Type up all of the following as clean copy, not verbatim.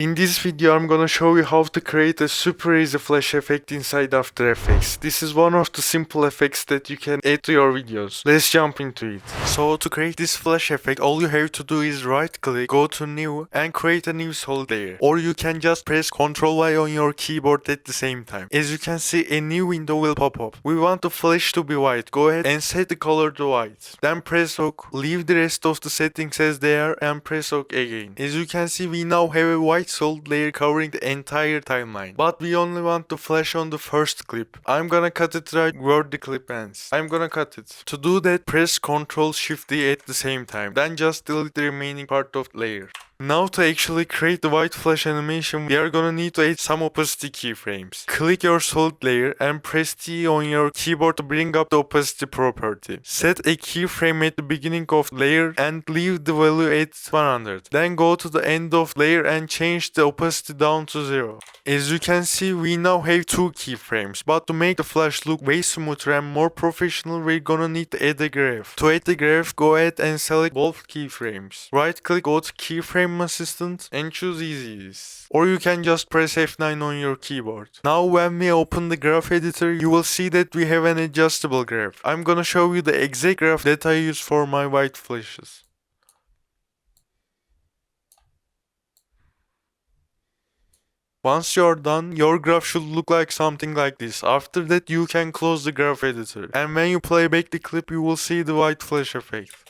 In this video, I'm gonna show you how to create a super easy flash effect inside After Effects. This is one of the simple effects that you can add to your videos. Let's jump into it. So to create this flash effect, all you have to do is right click, go to new and create a new solid layer. Or you can just press Ctrl Y on your keyboard at the same time. As you can see, a new window will pop up. We want the flash to be white. Go ahead and set the color to white. Then press OK, leave the rest of the settings as they are and press OK again. As you can see, we now have a white solid layer covering the entire timeline. But we only want to flash on the first clip. I'm gonna cut it right where the clip ends. I'm gonna cut it. To do that, press Ctrl Shift D at the same time. Then just delete the remaining part of the layer. Now to actually create the white flash animation, we are gonna need to add some opacity keyframes. Click your solid layer and press T on your keyboard to bring up the opacity property. Set a keyframe at the beginning of layer and leave the value at 100. Then go to the end of layer and change the opacity down to 0. As you can see, we now have two keyframes, but to make the flash look way smoother and more professional, we're gonna need to add a graph. To add the graph, go ahead and select both keyframes. Right click, go to keyframe assistant and choose easy ease. Or you can just press F9 on your keyboard. Now when we open the graph editor, you will see that we have an adjustable graph. I'm gonna show you the exact graph that I use for my white flashes. Once you're done, your graph should look like something like this. After that, you can close the graph editor. And when you play back the clip, you will see the white flash effect.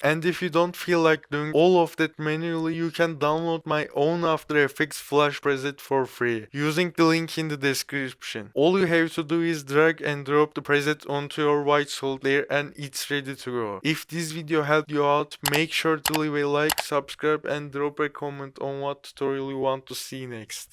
And if you don't feel like doing all of that manually, you can download my own After Effects Flash preset for free using the link in the description. All you have to do is drag and drop the preset onto your white solid layer and it's ready to go. If this video helped you out, make sure to leave a like, subscribe and drop a comment on what tutorial you want to see next.